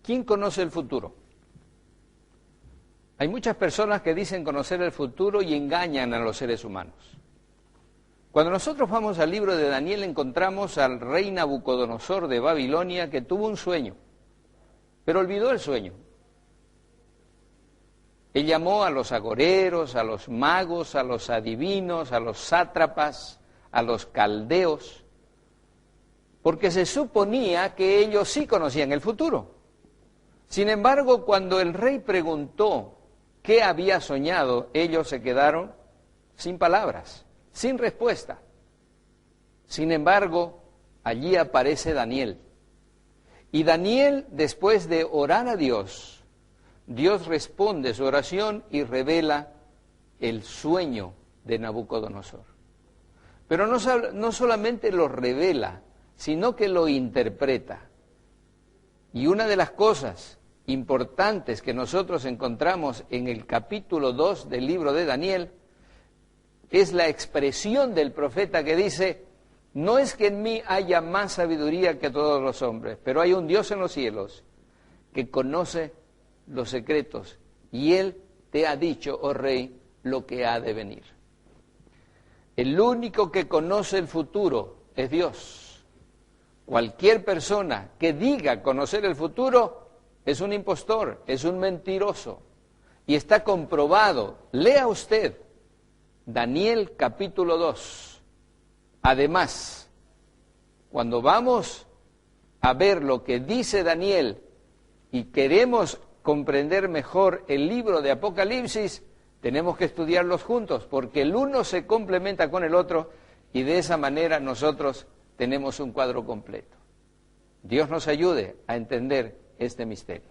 ¿Quién conoce el futuro? Hay muchas personas que dicen conocer el futuro y engañan a los seres humanos. Cuando nosotros vamos al libro de Daniel encontramos al rey Nabucodonosor de Babilonia que tuvo un sueño, pero olvidó el sueño. Él llamó a los agoreros, a los magos, a los adivinos, a los sátrapas, a los caldeos, porque se suponía que ellos sí conocían el futuro. Sin embargo, cuando el rey preguntó qué había soñado, ellos se quedaron sin palabras, sin respuesta. Sin embargo, allí aparece Daniel. Y Daniel, después de orar a Dios, Dios responde su oración y revela el sueño de Nabucodonosor. Pero no solamente lo revela, sino que lo interpreta. Y una de las cosas importantes que nosotros encontramos en el capítulo 2 del libro de Daniel es la expresión del profeta que dice: no es que en mí haya más sabiduría que todos los hombres, pero hay un Dios en los cielos que conoce los secretos y Él te ha dicho, oh rey, lo que ha de venir. El único que conoce el futuro es Dios. Cualquier persona que diga conocer el futuro es un impostor, es un mentiroso. Y está comprobado. Lea usted Daniel capítulo 2. Además, cuando vamos a ver lo que dice Daniel y queremos comprender mejor el libro de Apocalipsis, tenemos que estudiarlos juntos, porque el uno se complementa con el otro y de esa manera nosotros tenemos un cuadro completo. Dios nos ayude a entender este misterio.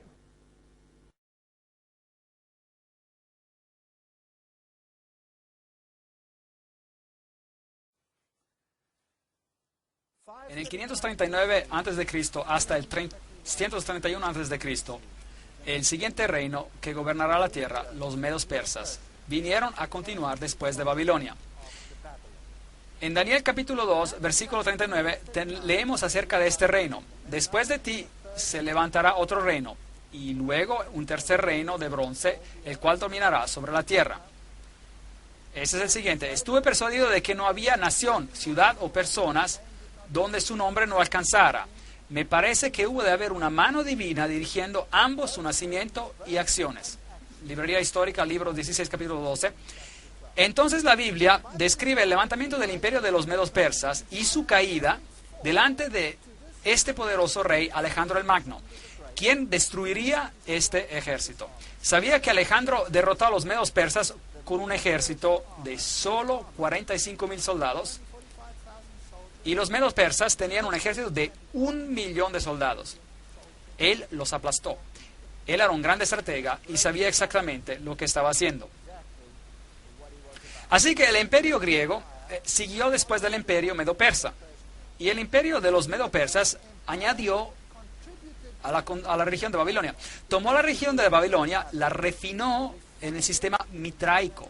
En el 539 a.C. hasta el 331 a.C., el siguiente reino que gobernará la tierra, los medos persas, vinieron a continuar después de Babilonia. En Daniel capítulo 2, versículo 39, leemos acerca de este reino. Después de ti se levantará otro reino, y luego un tercer reino de bronce, el cual dominará sobre la tierra. Ese es el siguiente. Estuve persuadido de que no había nación, ciudad o personas donde su nombre no alcanzara. Me parece que hubo de haber una mano divina dirigiendo ambos su nacimiento y acciones. Librería Histórica, libro 16, capítulo 12. Entonces la Biblia describe el levantamiento del imperio de los medos persas y su caída delante de este poderoso rey Alejandro el Magno, quien destruiría este ejército. Sabía que Alejandro derrotó a los medos persas con un ejército de solo 45,000 soldados, y los medos persas tenían un ejército de 1,000,000 de soldados. Él los aplastó. Él era un gran estratega y sabía exactamente lo que estaba haciendo. Así que el imperio griego siguió después del imperio medo-persa. Y el imperio de los medo-persas añadió a la región de Babilonia. Tomó la región de Babilonia, la refinó en el sistema mitraico,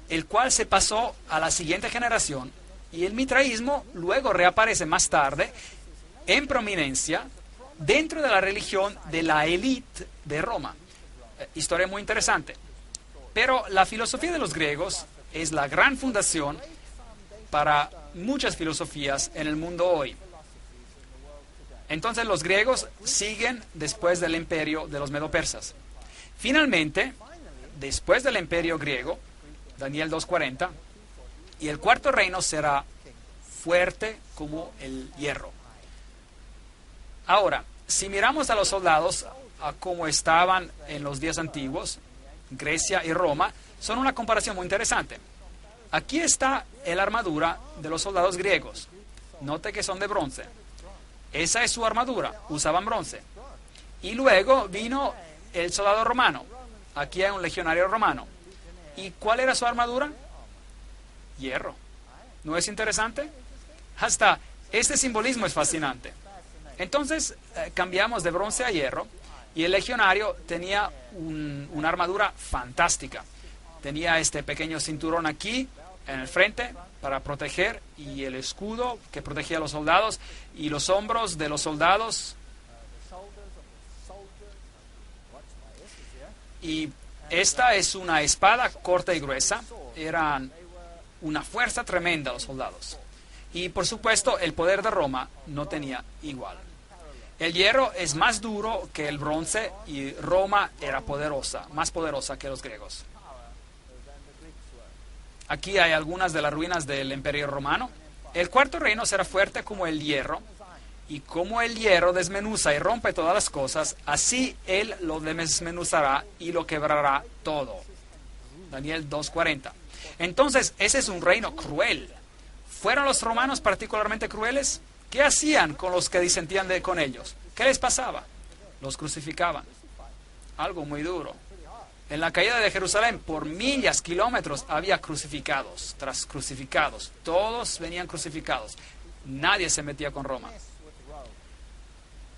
el cual se pasó a la siguiente generación, y el mitraísmo luego reaparece más tarde en prominencia dentro de la religión de la élite de Roma. Historia muy interesante. Pero la filosofía de los griegos es la gran fundación para muchas filosofías en el mundo hoy. Entonces los griegos siguen después del imperio de los medo-persas. Finalmente, después del imperio griego, Daniel 2:40, y el cuarto reino será fuerte como el hierro. Ahora, si miramos a los soldados, a cómo estaban en los días antiguos, Grecia y Roma, son una comparación muy interesante. Aquí está la armadura de los soldados griegos. Note que son de bronce. Esa es su armadura, usaban bronce. Y luego vino el soldado romano. Aquí hay un legionario romano. ¿Y cuál era su armadura? Hierro. ¿No es interesante? Hasta este simbolismo es fascinante. Entonces cambiamos de bronce a hierro y el legionario tenía una armadura fantástica. Tenía este pequeño cinturón aquí en el frente para proteger, y el escudo que protegía a los soldados y los hombros de los soldados. Y esta es una espada corta y gruesa. Eran una fuerza tremenda los soldados. Y por supuesto el poder de Roma no tenía igual. El hierro es más duro que el bronce y Roma era poderosa, más poderosa que los griegos. Aquí hay algunas de las ruinas del Imperio Romano. El cuarto reino será fuerte como el hierro, y como el hierro desmenuza y rompe todas las cosas, así él lo desmenuzará y lo quebrará todo. Daniel 2:40. Entonces, ese es un reino cruel. ¿Fueron los romanos particularmente crueles? ¿Qué hacían con los que disentían con ellos? ¿Qué les pasaba? Los crucificaban. Algo muy duro. En la caída de Jerusalén, por millas, kilómetros, había crucificados tras crucificados. Todos venían crucificados. Nadie se metía con Roma.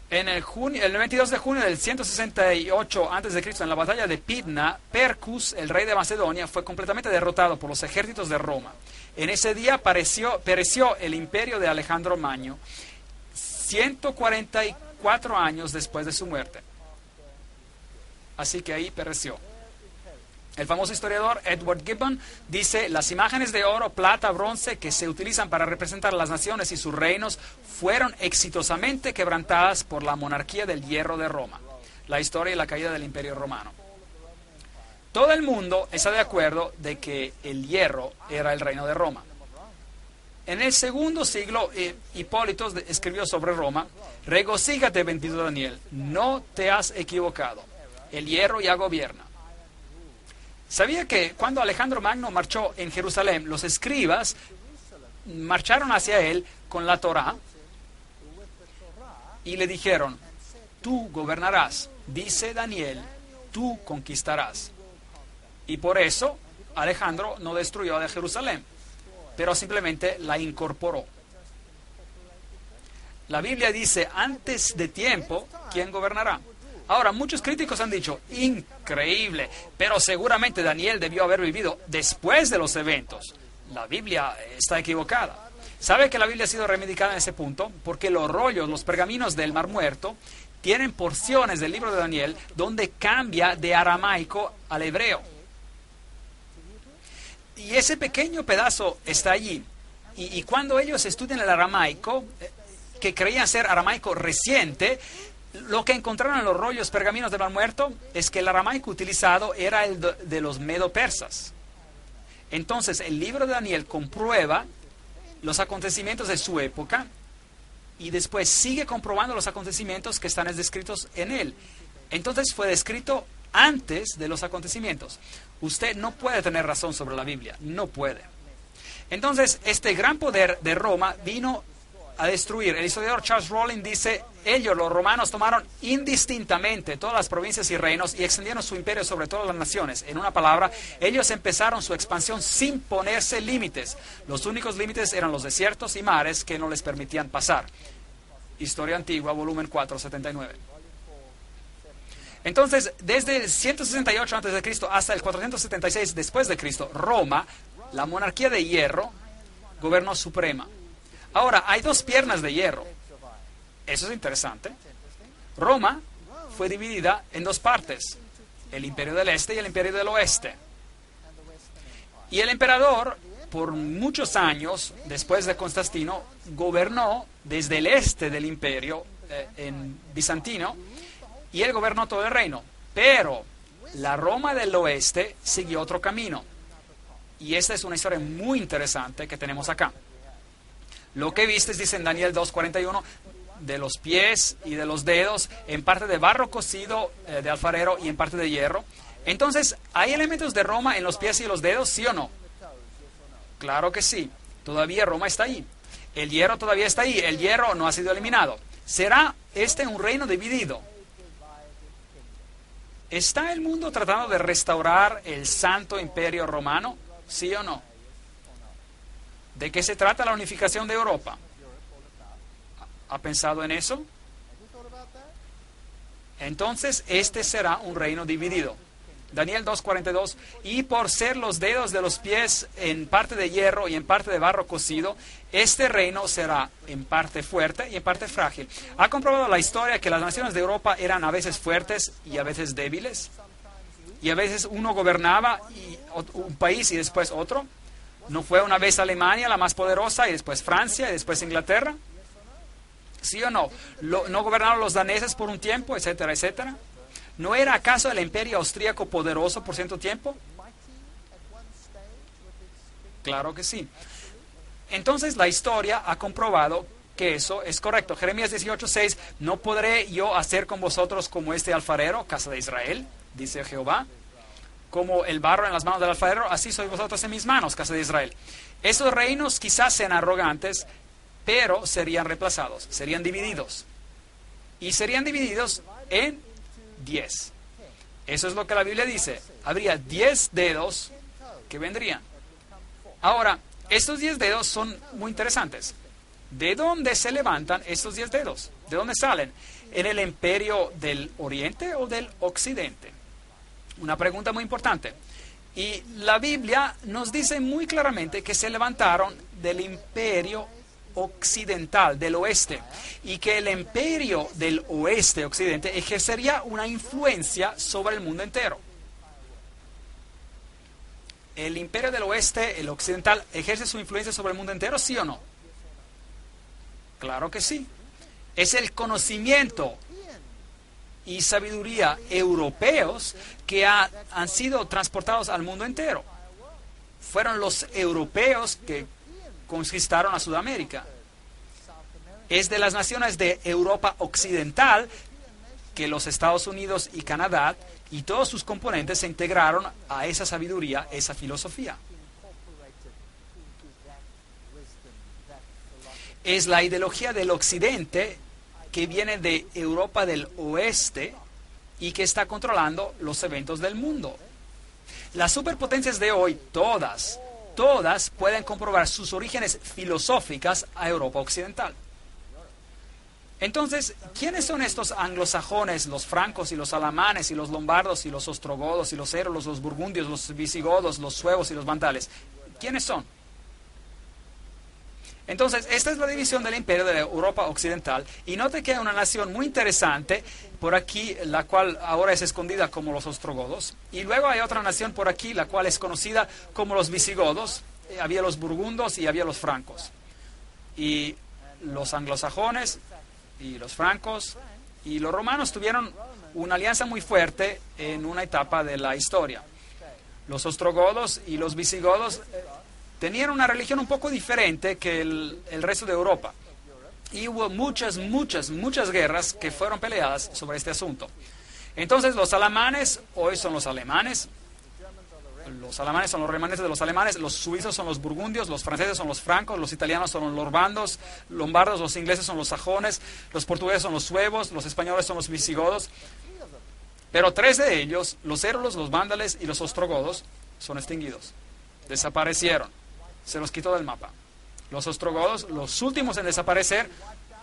El 22 de junio del 168 a.C., en la batalla de Pydna, Percus, el rey de Macedonia, fue completamente derrotado por los ejércitos de Roma. En ese día pereció el imperio de Alejandro Magno, 144 años después de su muerte. Así que ahí pereció. El famoso historiador Edward Gibbon dice: las imágenes de oro, plata, bronce que se utilizan para representar las naciones y sus reinos fueron exitosamente quebrantadas por la monarquía del hierro de Roma. La historia y la caída del Imperio Romano. Todo el mundo está de acuerdo de que el hierro era el reino de Roma. En el segundo siglo, Hipólito escribió sobre Roma: regocíjate, bendito Daniel, no te has equivocado. El hierro ya gobierna. ¿Sabía que cuando Alejandro Magno marchó en Jerusalén, los escribas marcharon hacia él con la Torá y le dijeron: tú gobernarás, dice Daniel, tú conquistarás? Y por eso Alejandro no destruyó a Jerusalén, pero simplemente la incorporó. La Biblia dice: antes de tiempo, ¿quién gobernará? Ahora, muchos críticos han dicho: increíble, pero seguramente Daniel debió haber vivido después de los eventos. La Biblia está equivocada. ¿Sabe que la Biblia ha sido reivindicada en ese punto? Porque los rollos, los pergaminos del Mar Muerto, tienen porciones del libro de Daniel donde cambia de aramaico al hebreo. Y ese pequeño pedazo está allí. Y cuando ellos estudian el aramaico, que creían ser aramaico reciente, lo que encontraron en los rollos pergaminos del Mar Muerto es que el aramaico utilizado era el de los medo-persas. Entonces, el libro de Daniel comprueba los acontecimientos de su época y después sigue comprobando los acontecimientos que están descritos en él. Entonces, fue descrito antes de los acontecimientos. Usted no puede tener razón sobre la Biblia, no puede. Entonces, este gran poder de Roma vino a destruir. El historiador Charles Rowling dice, ellos, los romanos, tomaron indistintamente todas las provincias y reinos y extendieron su imperio sobre todas las naciones. En una palabra, ellos empezaron su expansión sin ponerse límites. Los únicos límites eran los desiertos y mares que no les permitían pasar. Historia Antigua, volumen 4, 79. Entonces, desde el 168 a.C. hasta el 476 después de Cristo, Roma, la monarquía de hierro, gobernó suprema. Ahora, hay dos piernas de hierro. Eso es interesante. Roma fue dividida en dos partes, el imperio del este y el imperio del oeste. Y el emperador, por muchos años, después de Constantino, gobernó desde el este del imperio en bizantino, y él gobernó todo el reino. Pero la Roma del oeste siguió otro camino. Y esta es una historia muy interesante que tenemos acá. Lo que vistes, dice en Daniel 2:41, de los pies y de los dedos, en parte de barro cocido de alfarero y en parte de hierro. Entonces, ¿hay elementos de Roma en los pies y los dedos, sí o no? Claro que sí. Todavía Roma está ahí. El hierro todavía está ahí. El hierro no ha sido eliminado. ¿Será este un reino dividido? ¿Está el mundo tratando de restaurar el Santo Imperio Romano? ¿Sí o no? ¿De qué se trata la unificación de Europa? ¿Ha pensado en eso? Entonces, este será un reino dividido. Daniel 2:42, y por ser los dedos de los pies en parte de hierro y en parte de barro cocido, este reino será en parte fuerte y en parte frágil. ¿Ha comprobado la historia que las naciones de Europa eran a veces fuertes y a veces débiles? Y a veces uno gobernaba un país y después otro. ¿No fue una vez Alemania la más poderosa y después Francia y después Inglaterra? ¿Sí o no? ¿No gobernaron los daneses por un tiempo, etcétera, etcétera? ¿No era acaso el imperio austríaco poderoso por cierto tiempo? Claro que sí. Entonces la historia ha comprobado que eso es correcto. Jeremías 18:6, no podré yo hacer con vosotros como este alfarero, casa de Israel, dice Jehová. Como el barro en las manos del alfarero, así sois vosotros en mis manos, casa de Israel. Esos reinos quizás sean arrogantes, pero serían reemplazados, serían divididos. Y serían divididos en 10. Eso es lo que la Biblia dice. Habría 10 dedos que vendrían. Ahora, estos 10 dedos son muy interesantes. ¿De dónde se levantan estos 10 dedos? ¿De dónde salen? ¿En el imperio del oriente o del occidente? Una pregunta muy importante. Y la Biblia nos dice muy claramente que se levantaron del imperio occidental, del oeste, y que el imperio del oeste, occidente, ejercería una influencia sobre el mundo entero. ¿El imperio del oeste, el occidental, ejerce su influencia sobre el mundo entero, sí o no? Claro que sí. Es el conocimiento y sabiduría europeos que han sido transportados al mundo entero. Fueron los europeos que conquistaron a Sudamérica. Es de las naciones de Europa occidental que los Estados Unidos y Canadá y todos sus componentes se integraron a esa sabiduría, esa filosofía. Es la ideología del occidente que viene de Europa del oeste y que está controlando los eventos del mundo. Las superpotencias de hoy, todas pueden comprobar sus orígenes filosóficas a Europa occidental. Entonces, ¿quiénes son estos anglosajones, los francos y los alamanes y los lombardos y los ostrogodos y los érolos, los burgundios, los visigodos, los suevos y los vandales? ¿Quiénes son? Entonces, esta es la división del imperio de Europa occidental. Y note que hay una nación muy interesante por aquí, la cual ahora es escondida como los ostrogodos. Y luego hay otra nación por aquí, la cual es conocida como los visigodos. Había los burgundos y había los francos. Y los anglosajones y los francos y los romanos tuvieron una alianza muy fuerte en una etapa de la historia. Los ostrogodos y los visigodos tenían una religión un poco diferente que el resto de Europa. Y hubo muchas guerras que fueron peleadas sobre este asunto. Entonces los alamanes hoy son los alemanes, Los alemanes son los remanentes de los alemanes, los suizos son los burgundios, los franceses son los francos, los italianos son los lombardos, los ingleses son los sajones, los portugueses son los suevos, los españoles son los visigodos. Pero 3 de ellos, los érulos, los vándalos y los ostrogodos, son extinguidos. Desaparecieron. Se los quitó del mapa. Los ostrogodos, los últimos en desaparecer,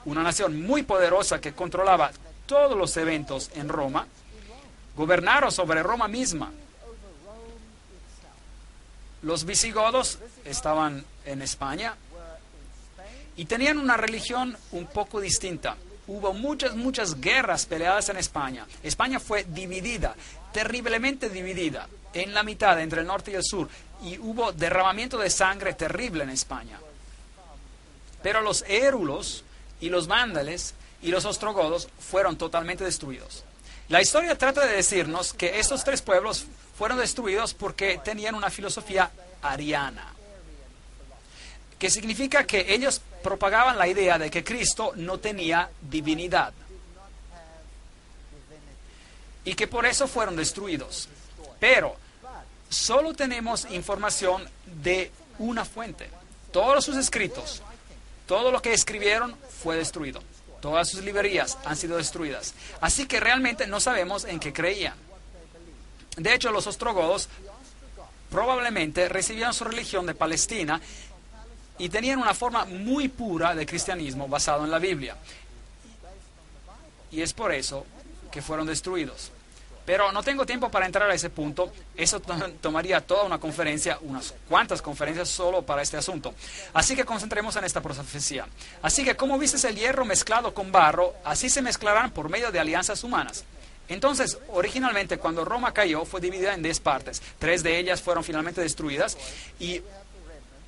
una nación muy poderosa que controlaba todos los eventos en Roma, gobernaron sobre Roma misma. Los visigodos estaban en España y tenían una religión un poco distinta. Hubo muchas guerras peleadas en España. España fue dividida, terriblemente dividida, en la mitad, entre el norte y el sur. Y hubo derramamiento de sangre terrible en España. Pero los érulos y los vándalos y los ostrogodos fueron totalmente destruidos. La historia trata de decirnos que estos 3 pueblos fueron destruidos porque tenían una filosofía ariana, que significa que ellos propagaban la idea de que Cristo no tenía divinidad y que por eso fueron destruidos. Pero solo tenemos información de una fuente. Todos sus escritos, todo lo que escribieron fue destruido. Todas sus librerías han sido destruidas. Así que realmente no sabemos en qué creían. De hecho, los ostrogodos probablemente recibieron su religión de Palestina y tenían una forma muy pura de cristianismo basado en la Biblia. Y es por eso que fueron destruidos. Pero no tengo tiempo para entrar a ese punto. Eso tomaría toda una conferencia, unas cuantas conferencias solo para este asunto. Así que concentremos en esta profecía. Así que como viste el hierro mezclado con barro, así se mezclarán por medio de alianzas humanas. Entonces, originalmente, cuando Roma cayó, fue dividida en 10 partes. 3 de ellas fueron finalmente destruidas. Y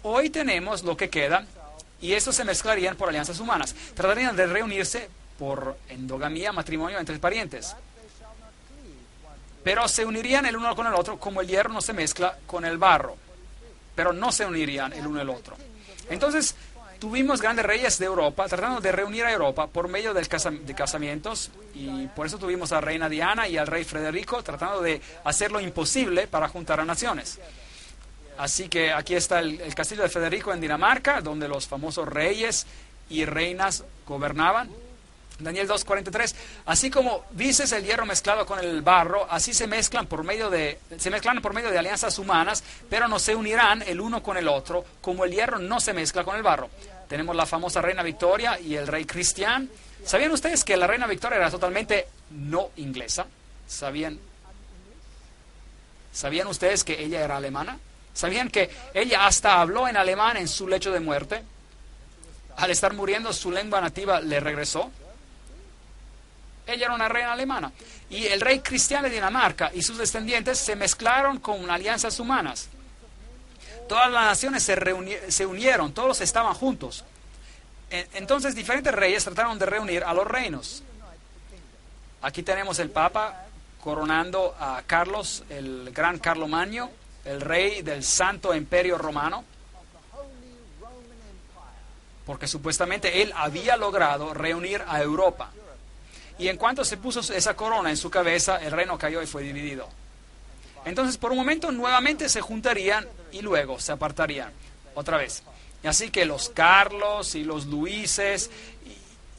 hoy tenemos lo que queda, y estos se mezclarían por alianzas humanas. Tratarían de reunirse por endogamía, matrimonio entre parientes. Pero se unirían el uno con el otro, como el hierro no se mezcla con el barro. Pero no se unirían el uno el otro. Entonces, tuvimos grandes reyes de Europa tratando de reunir a Europa por medio de casamientos, y por eso tuvimos a la reina Diana y al rey Federico tratando de hacer lo imposible para juntar a naciones. Así que aquí está el castillo de Federico en Dinamarca, donde los famosos reyes y reinas gobernaban. Daniel 2:43, así como dices el hierro mezclado con el barro, así se mezclan por medio de alianzas humanas, pero no se unirán el uno con el otro, como el hierro no se mezcla con el barro. Tenemos la famosa reina Victoria y el rey Cristián. ¿Sabían ustedes que la reina Victoria era totalmente no inglesa? ¿Sabían ustedes que ella era alemana? ¿Sabían que ella hasta habló en alemán en su lecho de muerte? Al estar muriendo, su lengua nativa le regresó. Ella era una reina alemana. Y el rey Cristián de Dinamarca y sus descendientes se mezclaron con alianzas humanas. Todas las naciones se unieron, todos estaban juntos. Entonces diferentes reyes trataron de reunir a los reinos. Aquí tenemos el Papa coronando a Carlos, el gran Carlomagno, el rey del Santo Imperio Romano, porque supuestamente él había logrado reunir a Europa. Y en cuanto se puso esa corona en su cabeza, el reino cayó y fue dividido. Entonces, por un momento, nuevamente se juntarían y luego se apartarían otra vez. Y así que los Carlos y los Luises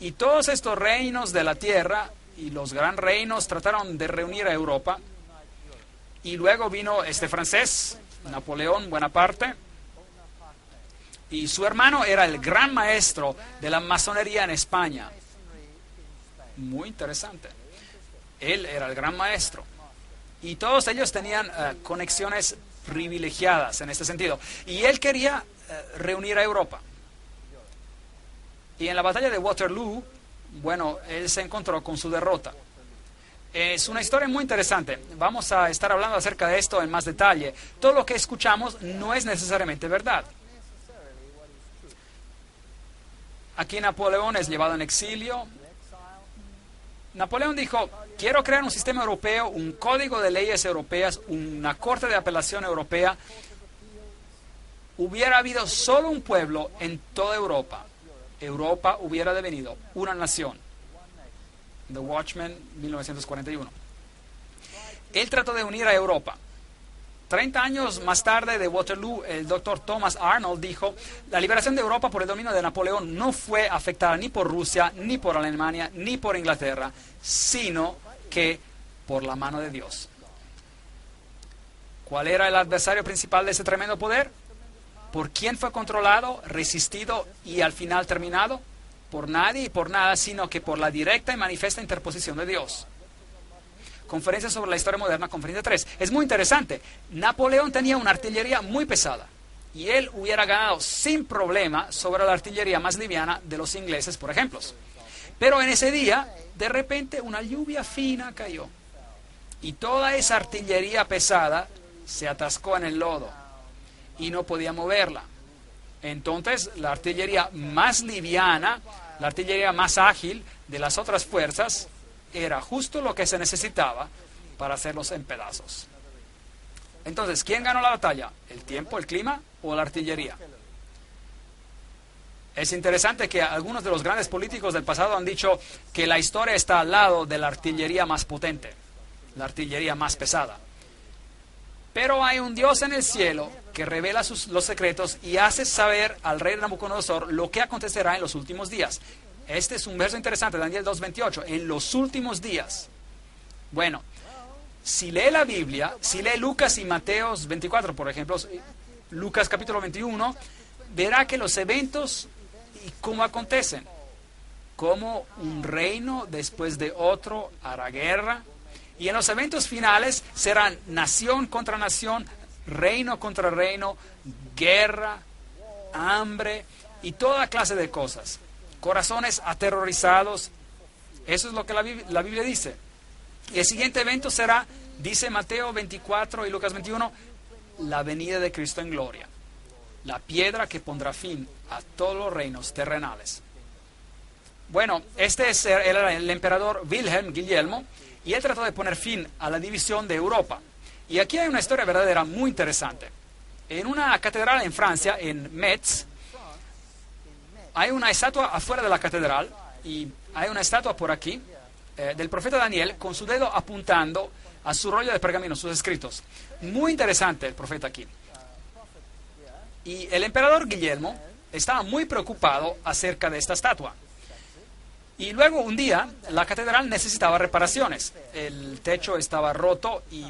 y todos estos reinos de la tierra y los gran reinos trataron de reunir a Europa. Y luego vino este francés, Napoleón Bonaparte, y su hermano era el gran maestro de la masonería en España. Muy interesante. Él era el gran maestro. Y todos ellos tenían conexiones privilegiadas en este sentido. Y él quería reunir a Europa. Y en la batalla de Waterloo, bueno, él se encontró con su derrota. Es una historia muy interesante. Vamos a estar hablando acerca de esto en más detalle. Todo lo que escuchamos no es necesariamente verdad. Aquí Napoleón es llevado en exilio. Napoleón dijo, quiero crear un sistema europeo, un código de leyes europeas, una corte de apelación europea. Hubiera habido solo un pueblo en toda Europa. Europa hubiera devenido una nación. The Watchman, 1941. Él trató de unir a Europa. 30 años más tarde de Waterloo, el doctor Thomas Arnold dijo: la liberación de Europa por el dominio de Napoleón no fue afectada ni por Rusia, ni por Alemania, ni por Inglaterra, sino que por la mano de Dios. ¿Cuál era el adversario principal de ese tremendo poder? ¿Por quién fue controlado, resistido y al final terminado? Por nadie y por nada, sino que por la directa y manifiesta interposición de Dios. Conferencia sobre la historia moderna, conferencia 3. Es muy interesante. Napoleón tenía una artillería muy pesada y él hubiera ganado sin problema sobre la artillería más liviana de los ingleses, por ejemplo. Pero en ese día, de repente, una lluvia fina cayó y toda esa artillería pesada se atascó en el lodo y no podía moverla. Entonces, la artillería más liviana, la artillería más ágil de las otras fuerzas, era justo lo que se necesitaba para hacerlos en pedazos. Entonces, ¿quién ganó la batalla? ¿El tiempo, el clima o la artillería? Es interesante que algunos de los grandes políticos del pasado han dicho que la historia está al lado de la artillería más potente, la artillería más pesada. Pero hay un Dios en el cielo que revela los secretos y hace saber al rey Nabucodonosor lo que acontecerá en los últimos días. Este es un verso interesante, Daniel 2:28, en los últimos días. Bueno, si lee la Biblia, si lee Lucas y Mateos 24, por ejemplo, Lucas capítulo 21, verá que los eventos y cómo acontecen, como un reino después de otro hará guerra, y en los eventos finales serán nación contra nación, reino contra reino, guerra, hambre y toda clase de cosas. Corazones aterrorizados. Eso es lo que la Biblia dice. Y el siguiente evento será, dice Mateo 24 y Lucas 21, la venida de Cristo en gloria. La piedra que pondrá fin a todos los reinos terrenales. Bueno, este era el emperador Wilhelm Guillermo, y él trató de poner fin a la división de Europa. Y aquí hay una historia verdadera muy interesante. En una catedral en Francia, en Metz, hay una estatua afuera de la catedral, y hay una estatua por aquí, del profeta Daniel, con su dedo apuntando a su rollo de pergamino, sus escritos. Muy interesante el profeta aquí. Y el emperador Guillermo estaba muy preocupado acerca de esta estatua. Y luego un día la catedral necesitaba reparaciones. El techo estaba roto y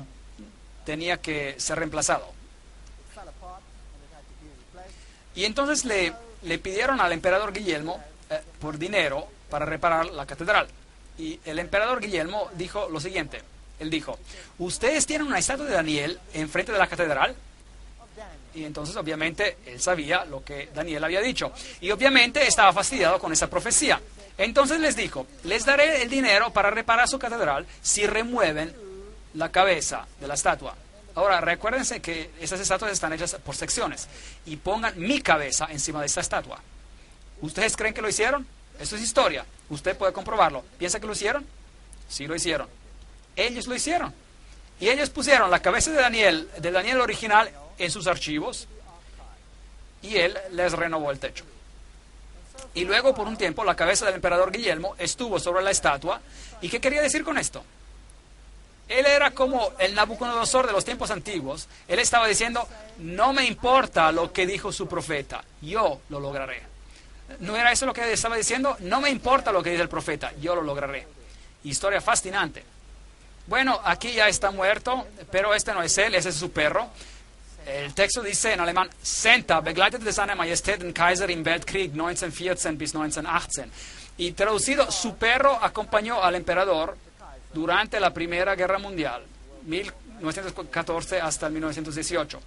tenía que ser reemplazado. Y entonces le pidieron al emperador Guillermo por dinero para reparar la catedral. Y el emperador Guillermo dijo lo siguiente. Él dijo: ¿ustedes tienen una estatua de Daniel enfrente de la catedral? Y entonces obviamente él sabía lo que Daniel había dicho. Y obviamente estaba fastidiado con esa profecía. Entonces les dijo: les daré el dinero para reparar su catedral si remueven la cabeza de la estatua. Ahora, recuérdense que esas estatuas están hechas por secciones. Y pongan mi cabeza encima de esta estatua. ¿Ustedes creen que lo hicieron? Eso es historia. Usted puede comprobarlo. ¿Piensa que lo hicieron? Sí, lo hicieron. Ellos lo hicieron. Y ellos pusieron la cabeza de Daniel original, en sus archivos. Y él les renovó el techo. Y luego, por un tiempo, la cabeza del emperador Guillermo estuvo sobre la estatua. ¿Y qué quería decir con esto? Él era como el Nabucodonosor de los tiempos antiguos. Él estaba diciendo: no me importa lo que dijo su profeta, yo lo lograré. ¿No era eso lo que estaba diciendo? No me importa lo que dice el profeta, yo lo lograré. Historia fascinante. Bueno, aquí ya está muerto, pero este no es él, ese es su perro. El texto dice en alemán: Senta begleitete seine Majestät den Kaiser im Weltkrieg 1914 bis 1918. Y traducido, su perro acompañó al emperador durante la Primera Guerra Mundial, 1914 hasta el 1918.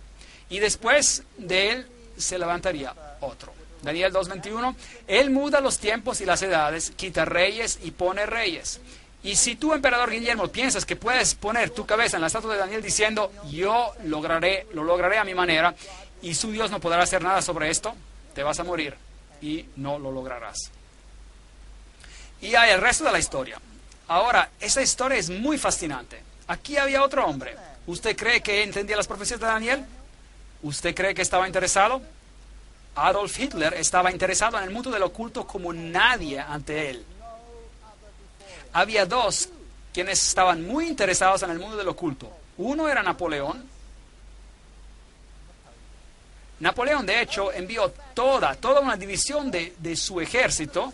Y después de él se levantaría otro. Daniel 2:21, él muda los tiempos y las edades, quita reyes y pone reyes. Y si tú, emperador Guillermo, piensas que puedes poner tu cabeza en la estatua de Daniel diciendo: yo lo lograré a mi manera, y su Dios no podrá hacer nada sobre esto, te vas a morir y no lo lograrás. Y hay el resto de la historia. Ahora, esa historia es muy fascinante. Aquí había otro hombre. ¿Usted cree que entendía las profecías de Daniel? ¿Usted cree que estaba interesado? Adolf Hitler estaba interesado en el mundo del oculto como nadie ante él. Había dos quienes estaban muy interesados en el mundo del oculto. Uno era Napoleón Napoleón, de hecho, envió toda una división de su ejército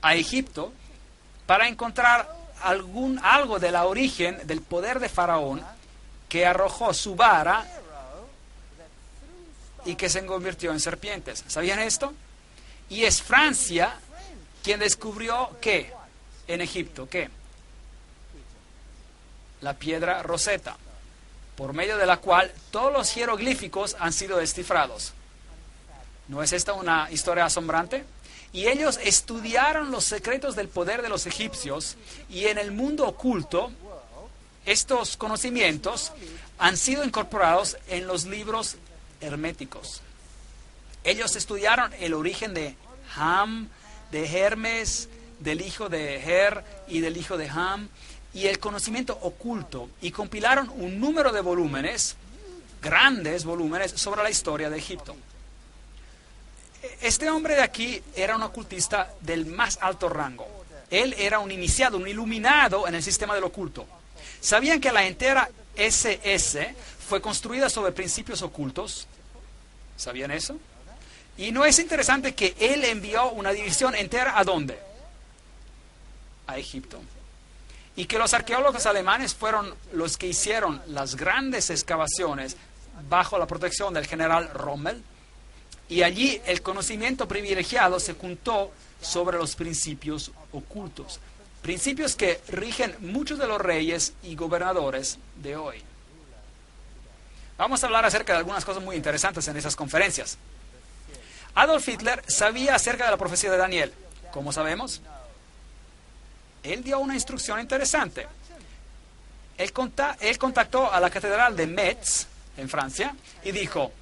a Egipto para encontrar algo del origen del poder de Faraón, que arrojó su vara y que se convirtió en serpientes. ¿Sabían esto? Y es Francia quien descubrió ¿qué? En Egipto, ¿qué? La piedra Rosetta, por medio de la cual todos los jeroglíficos han sido descifrados. ¿No es esta una historia asombrante? Y ellos estudiaron los secretos del poder de los egipcios, y en el mundo oculto estos conocimientos han sido incorporados en los libros herméticos. Ellos estudiaron el origen de Ham, de Hermes, del hijo de Her y del hijo de Ham, y el conocimiento oculto, y compilaron un número de volúmenes, grandes volúmenes, sobre la historia de Egipto. Este hombre de aquí era un ocultista del más alto rango. Él era un iniciado, un iluminado en el sistema del oculto. ¿Sabían que la entera SS fue construida sobre principios ocultos? ¿Sabían eso? Y ¿no es interesante que él envió una división entera a dónde? A Egipto. Y que los arqueólogos alemanes fueron los que hicieron las grandes excavaciones bajo la protección del general Rommel. Y allí el conocimiento privilegiado se juntó sobre los principios ocultos. Principios que rigen muchos de los reyes y gobernadores de hoy. Vamos a hablar acerca de algunas cosas muy interesantes en esas conferencias. Adolf Hitler sabía acerca de la profecía de Daniel. ¿Cómo sabemos? Él dio una instrucción interesante. Él contactó a la catedral de Metz, en Francia, y dijo: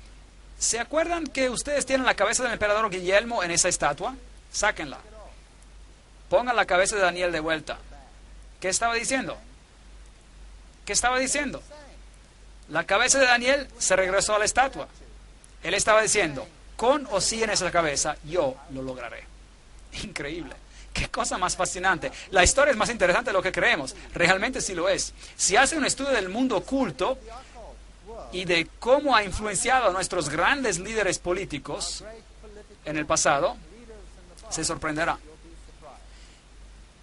¿se acuerdan que ustedes tienen la cabeza del emperador Guillermo en esa estatua? Sáquenla. Pongan la cabeza de Daniel de vuelta. ¿Qué estaba diciendo? ¿Qué estaba diciendo? La cabeza de Daniel se regresó a la estatua. Él estaba diciendo: con o sin esa cabeza, yo lo lograré. Increíble. Qué cosa más fascinante. La historia es más interesante de lo que creemos. Realmente sí lo es. Si hace un estudio del mundo oculto y de cómo ha influenciado a nuestros grandes líderes políticos en el pasado, se sorprenderá.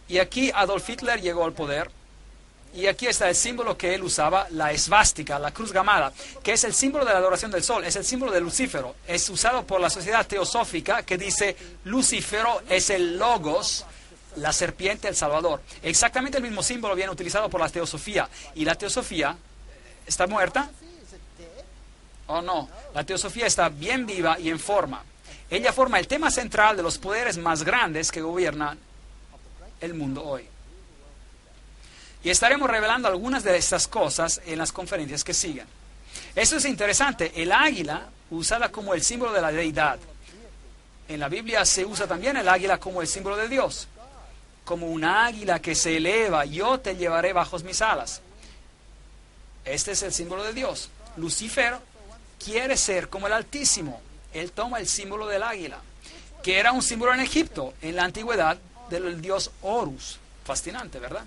Y aquí Adolf Hitler llegó al poder, y aquí está el símbolo que él usaba, la esvástica, la cruz gamada, que es el símbolo de la adoración del sol, es el símbolo de Lucífero. Es usado por la sociedad teosófica que dice Lucífero es el logos, la serpiente, el salvador. Exactamente el mismo símbolo viene utilizado por la teosofía. ¿Y la teosofía está muerta? ¿O no? La teosofía está bien viva y en forma. Ella forma el tema central de los poderes más grandes que gobiernan el mundo hoy. Y estaremos revelando algunas de estas cosas en las conferencias que siguen. Eso es interesante. El águila, usada como el símbolo de la deidad. En la Biblia se usa también el águila como el símbolo de Dios. Como un águila que se eleva, yo te llevaré bajo mis alas. Este es el símbolo de Dios. Lucifer quiere ser como el Altísimo. Él toma el símbolo del águila, que era un símbolo en Egipto, en la antigüedad, del dios Horus. Fascinante, ¿verdad?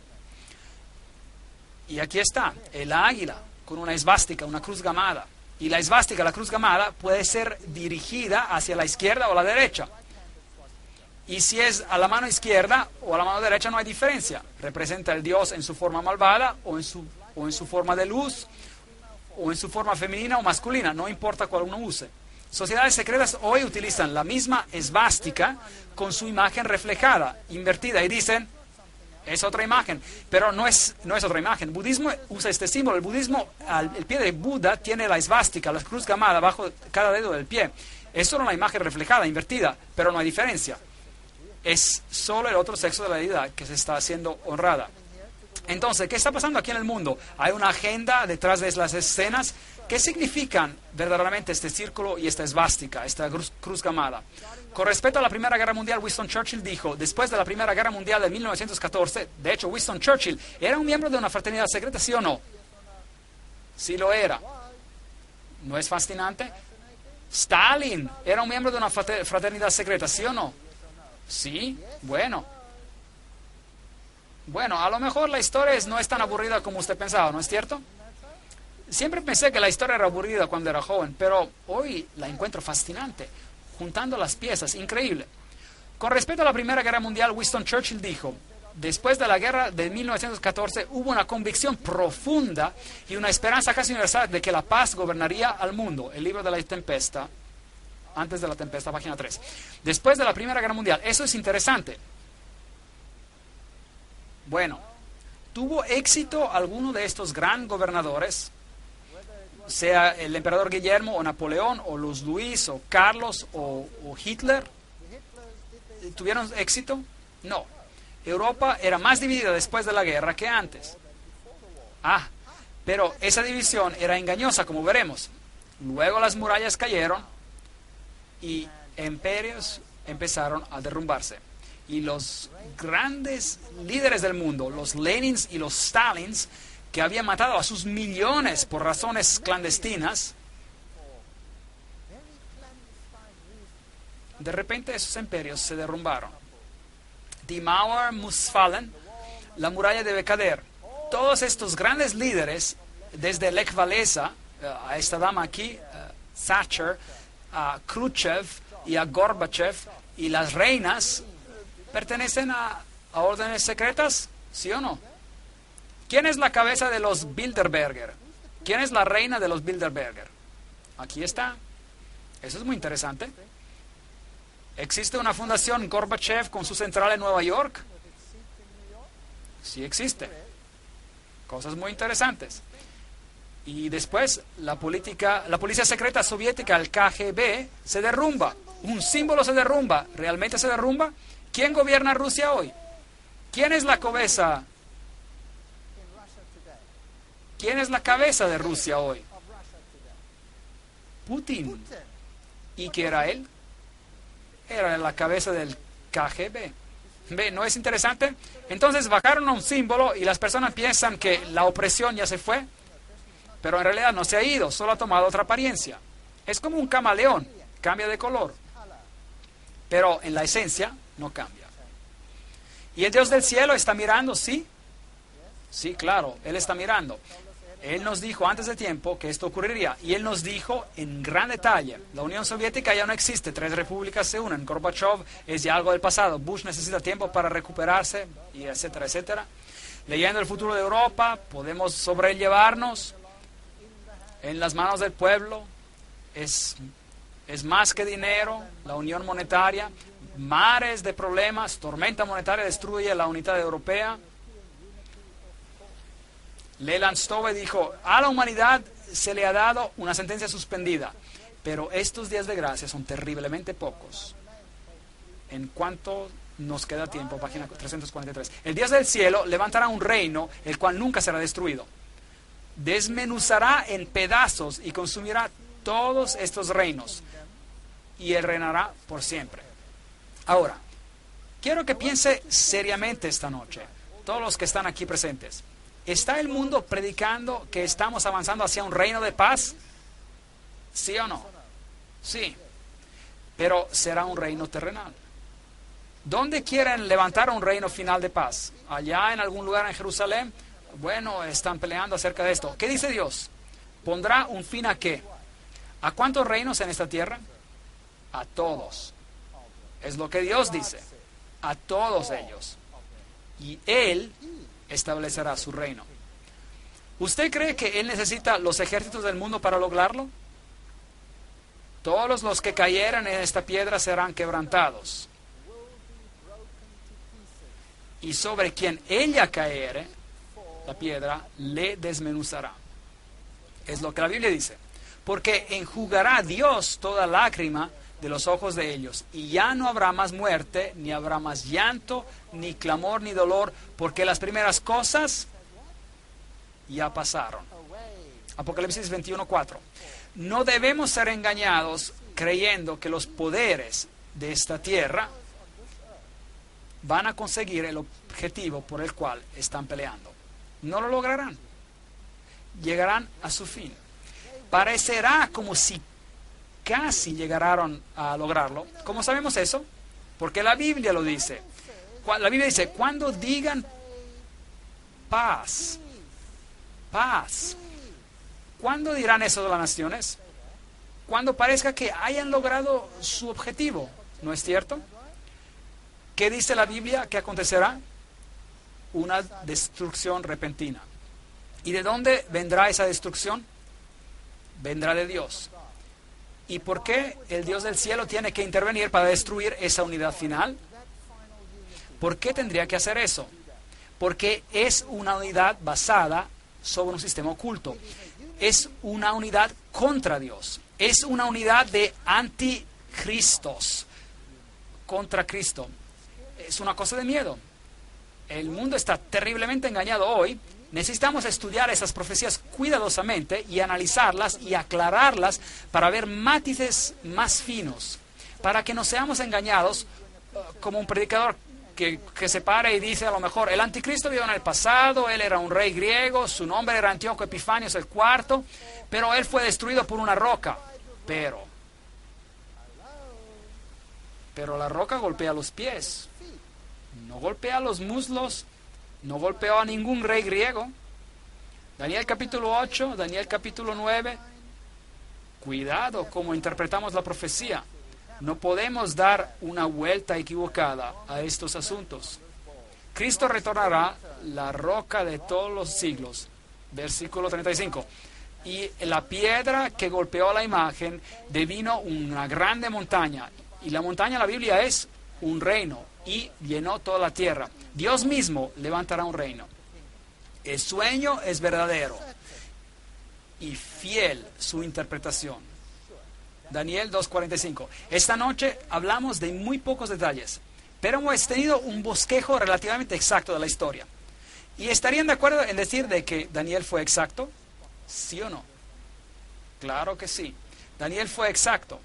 Y aquí está, el águila, con una esvástica, una cruz gamada. Y la esvástica, la cruz gamada, puede ser dirigida hacia la izquierda o la derecha. Y si es a la mano izquierda o a la mano derecha no hay diferencia. Representa el Dios en su forma malvada o en su forma de luz, o en su forma femenina o masculina, no importa cuál uno use. Sociedades secretas hoy utilizan la misma esvástica con su imagen reflejada, invertida, y dicen: es otra imagen, pero no es otra imagen. El budismo usa este símbolo. El budismo, el pie de Buda tiene la esvástica, la cruz gamada, bajo cada dedo del pie. Es solo una imagen reflejada, invertida, pero no hay diferencia. Es solo el otro sexo de la deidad que se está haciendo honrada. Entonces, ¿qué está pasando aquí en el mundo? Hay una agenda detrás de las escenas. ¿Qué significan verdaderamente este círculo y esta esvástica, esta cruz gamada? Con respecto a la Primera Guerra Mundial, Winston Churchill dijo, después de la Primera Guerra Mundial de 1914, de hecho, Winston Churchill era un miembro de una fraternidad secreta, ¿sí o no? Sí lo era. ¿No es fascinante? Stalin era un miembro de una fraternidad secreta, ¿sí o no? Sí, bueno. Bueno, a lo mejor la historia no es tan aburrida como usted pensaba, ¿no es cierto? Siempre pensé que la historia era aburrida cuando era joven, pero hoy la encuentro fascinante, juntando las piezas, increíble. Con respecto a la Primera Guerra Mundial, Winston Churchill dijo: después de la guerra de 1914 hubo una convicción profunda y una esperanza casi universal de que la paz gobernaría al mundo. El libro de la tempestad, antes de la tempestad, página 3. Después de la Primera Guerra Mundial, eso es interesante. Bueno, ¿tuvo éxito alguno de estos gran gobernadores? Sea el emperador Guillermo o Napoleón o Luis Luis o Carlos o Hitler. ¿Tuvieron éxito? No. Europa era más dividida después de la guerra que antes. Pero esa división era engañosa, como veremos. Luego las murallas cayeron y imperios empezaron a derrumbarse. Y los grandes líderes del mundo, los Lenins y los Stalins, que habían matado a sus millones por razones clandestinas, de repente esos imperios se derrumbaron. Die Mauer muss fallen, la muralla debe caer. Todos estos grandes líderes, desde Lech Walesa, a esta dama aquí, Thatcher, a Khrushchev y a Gorbachev, y las reinas, ¿pertenecen a órdenes secretas? ¿Sí o no? ¿Quién es la cabeza de los Bilderberger? ¿Quién es la reina de los Bilderberger? Aquí está. Eso es muy interesante. ¿Existe una fundación Gorbachev con su central en Nueva York? Sí existe. Cosas muy interesantes. Y después la policía secreta soviética, el KGB, se derrumba. Un símbolo se derrumba. ¿Realmente se derrumba? ¿Quién gobierna Rusia hoy? ¿Quién es la cabeza? ¿Quién es la cabeza de Rusia hoy? Putin. ¿Y qué era él? Era la cabeza del KGB. ¿Ve? ¿No es interesante? Entonces bajaron a un símbolo y las personas piensan que la opresión ya se fue, pero en realidad no se ha ido, solo ha tomado otra apariencia. Es como un camaleón, cambia de color, pero en la esencia no cambia. ¿Y el Dios del cielo está mirando? Sí. Sí, claro, Él está mirando. Él nos dijo antes de tiempo que esto ocurriría, y Él nos dijo en gran detalle: la Unión Soviética ya no existe, 3 repúblicas se unen, Gorbachev es ya algo del pasado, Bush necesita tiempo para recuperarse, y etcétera, etcétera. Leyendo el futuro de Europa, podemos sobrellevarnos en las manos del pueblo. Es más que dinero, la unión monetaria, mares de problemas, tormenta monetaria destruye la unidad europea. Leland Stove dijo: a la humanidad se le ha dado una sentencia suspendida, pero estos días de gracia son terriblemente pocos. En cuanto nos queda tiempo, página 343. El Dios del cielo levantará un reino, el cual nunca será destruido. Desmenuzará en pedazos y consumirá todos estos reinos, y Él reinará por siempre. Ahora, quiero que piense seriamente esta noche, todos los que están aquí presentes. ¿Está el mundo predicando que estamos avanzando hacia un reino de paz? ¿Sí o no? Sí. Pero será un reino terrenal. ¿Dónde quieren levantar un reino final de paz? ¿Allá en algún lugar en Jerusalén? Bueno, están peleando acerca de esto. ¿Qué dice Dios? ¿Pondrá un fin a qué? ¿A cuántos reinos en esta tierra? A todos. Es lo que Dios dice. A todos ellos. Y Él establecerá su reino. ¿Usted cree que Él necesita los ejércitos del mundo para lograrlo? Todos los que cayeran en esta piedra serán quebrantados. Y sobre quien ella caere, la piedra, le desmenuzará. Es lo que la Biblia dice. Porque enjugará Dios toda lágrima de los ojos de ellos, y ya no habrá más muerte, ni habrá más llanto, ni clamor, ni dolor, porque las primeras cosas ya pasaron. Apocalipsis 21:4. No debemos ser engañados creyendo que los poderes de esta tierra van a conseguir el objetivo por el cual están peleando. No lo lograrán. Llegarán a su fin. Parecerá como si casi llegaron a lograrlo. ¿Cómo sabemos eso? Porque la Biblia lo dice. La Biblia dice: cuando digan paz, paz, ¿Cuándo dirán eso de las naciones? Cuando parezca que hayan logrado su objetivo, ¿no es cierto? ¿Qué dice la Biblia que acontecerá? Una destrucción repentina. ¿Y de dónde vendrá esa destrucción? Vendrá de Dios. ¿Y por qué el Dios del cielo tiene que intervenir para destruir esa unidad final? ¿Por qué tendría que hacer eso? Porque es una unidad basada sobre un sistema oculto. Es una unidad contra Dios. Es una unidad de anticristos contra Cristo. Es una cosa de miedo. El mundo está terriblemente engañado hoy. Necesitamos estudiar esas profecías cuidadosamente y analizarlas y aclararlas para ver matices más finos, para que no seamos engañados como un predicador que se para y dice a lo mejor, el anticristo vivió en el pasado, él era un rey griego, su nombre era Antíoco Epifanios IV, pero él fue destruido por una roca. Pero la roca golpea los pies, no golpea los muslos, no golpeó a ningún rey griego. Daniel capítulo 8, Daniel capítulo 9. Cuidado cómo interpretamos la profecía. No podemos dar una vuelta equivocada a estos asuntos. Cristo retornará, la roca de todos los siglos. Versículo 35. Y la piedra que golpeó la imagen devino una grande montaña. Y la montaña en la Biblia es un reino. Y llenó toda la tierra. Dios mismo levantará un reino. El sueño es verdadero y fiel su interpretación. Daniel 2:45. Esta noche hablamos de muy pocos detalles, pero hemos tenido un bosquejo relativamente exacto de la historia. ¿Y estarían de acuerdo en decir de que Daniel fue exacto? ¿Sí o no? Claro que sí. Daniel fue exacto.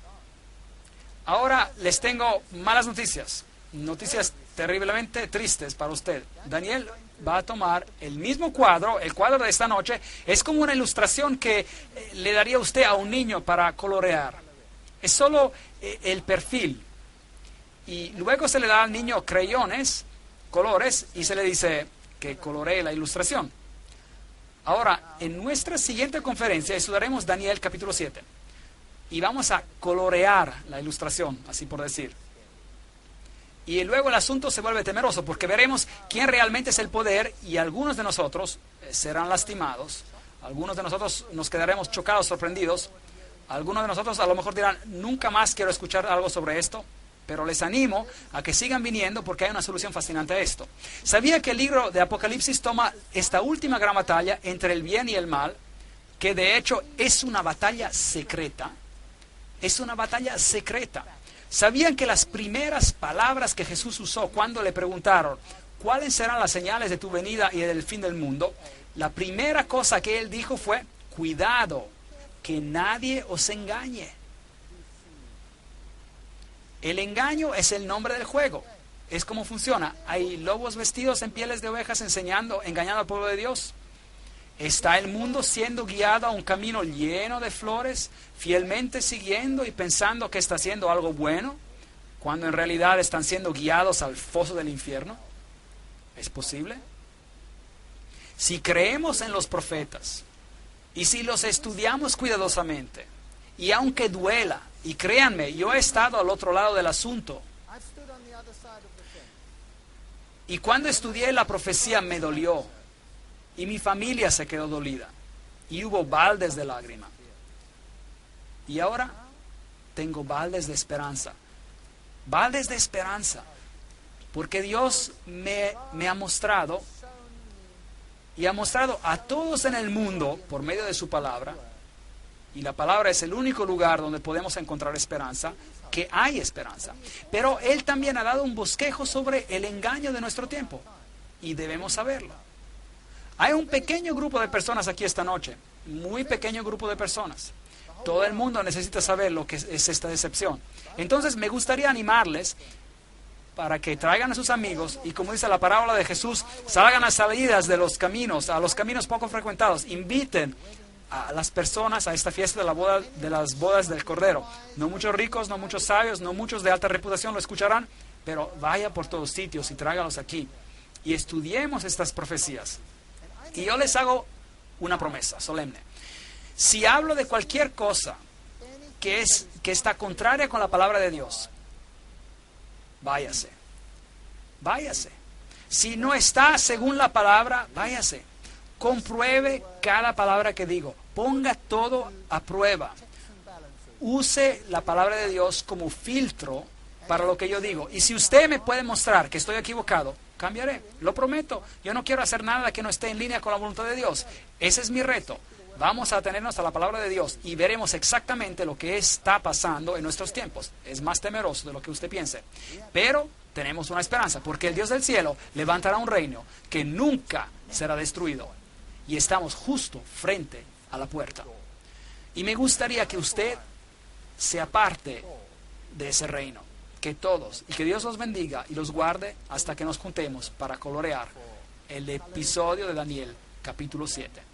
Ahora les tengo malas noticias. Noticias terriblemente tristes para usted. Daniel va a tomar el mismo cuadro, el cuadro de esta noche, es como una ilustración que le daría usted a un niño para colorear. Es solo el perfil. Y luego se le da al niño crayones, colores, y se le dice que coloree la ilustración. Ahora, en nuestra siguiente conferencia estudiaremos Daniel capítulo 7. Y vamos a colorear la ilustración, así por decir. Y luego el asunto se vuelve temeroso porque veremos quién realmente es el poder y algunos de nosotros serán lastimados, algunos de nosotros nos quedaremos chocados, sorprendidos, algunos de nosotros a lo mejor dirán, nunca más quiero escuchar algo sobre esto, pero les animo a que sigan viniendo porque hay una solución fascinante a esto. ¿Sabía que el libro de Apocalipsis toma esta última gran batalla entre el bien y el mal, que de hecho es una batalla secreta? Es una batalla secreta. ¿Sabían que las primeras palabras que Jesús usó cuando le preguntaron cuáles serán las señales de tu venida y del fin del mundo? La primera cosa que él dijo fue, cuidado, que nadie os engañe. El engaño es el nombre del juego. Es como funciona. Hay lobos vestidos en pieles de ovejas engañando al pueblo de Dios. ¿Está el mundo siendo guiado a un camino lleno de flores, fielmente siguiendo y pensando que está haciendo algo bueno, cuando en realidad están siendo guiados al foso del infierno? ¿Es posible? Si creemos en los profetas y si los estudiamos cuidadosamente, y aunque duela, y créanme, yo he estado al otro lado del asunto, y cuando estudié la profecía me dolió, y mi familia se quedó dolida. Y hubo baldes de lágrima. Y ahora tengo baldes de esperanza. Baldes de esperanza. Porque Dios me ha mostrado, y ha mostrado a todos en el mundo, por medio de su palabra, y la palabra es el único lugar donde podemos encontrar esperanza, que hay esperanza. Pero Él también ha dado un bosquejo sobre el engaño de nuestro tiempo. Y debemos saberlo. Hay un pequeño grupo de personas aquí esta noche, muy pequeño grupo de personas. Todo el mundo necesita saber lo que es esta decepción. Entonces me gustaría animarles para que traigan a sus amigos y, como dice la parábola de Jesús, salgan a salidas de los caminos, a los caminos poco frecuentados. Inviten a las personas a esta fiesta de las bodas del Cordero. No muchos ricos, no muchos sabios, no muchos de alta reputación lo escucharán, pero vaya por todos sitios y tráigalos aquí. Y estudiemos estas profecías. Y yo les hago una promesa solemne. Si hablo de cualquier cosa que está contraria con la palabra de Dios, váyase. Váyase. Si no está según la palabra, váyase. Compruebe cada palabra que digo. Ponga todo a prueba. Use la palabra de Dios como filtro para lo que yo digo. Y si usted me puede mostrar que estoy equivocado, cambiaré. Lo prometo. Yo no quiero hacer nada que no esté en línea con la voluntad de Dios. Ese es mi reto. Vamos a atenernos a la palabra de Dios y veremos exactamente lo que está pasando en nuestros tiempos. Es más temeroso de lo que usted piense. Pero tenemos una esperanza, porque el Dios del cielo levantará un reino que nunca será destruido. Y estamos justo frente a la puerta. Y me gustaría que usted sea parte de ese reino. Que todos, y que Dios los bendiga y los guarde hasta que nos juntemos para colorear el episodio de Daniel, capítulo 7.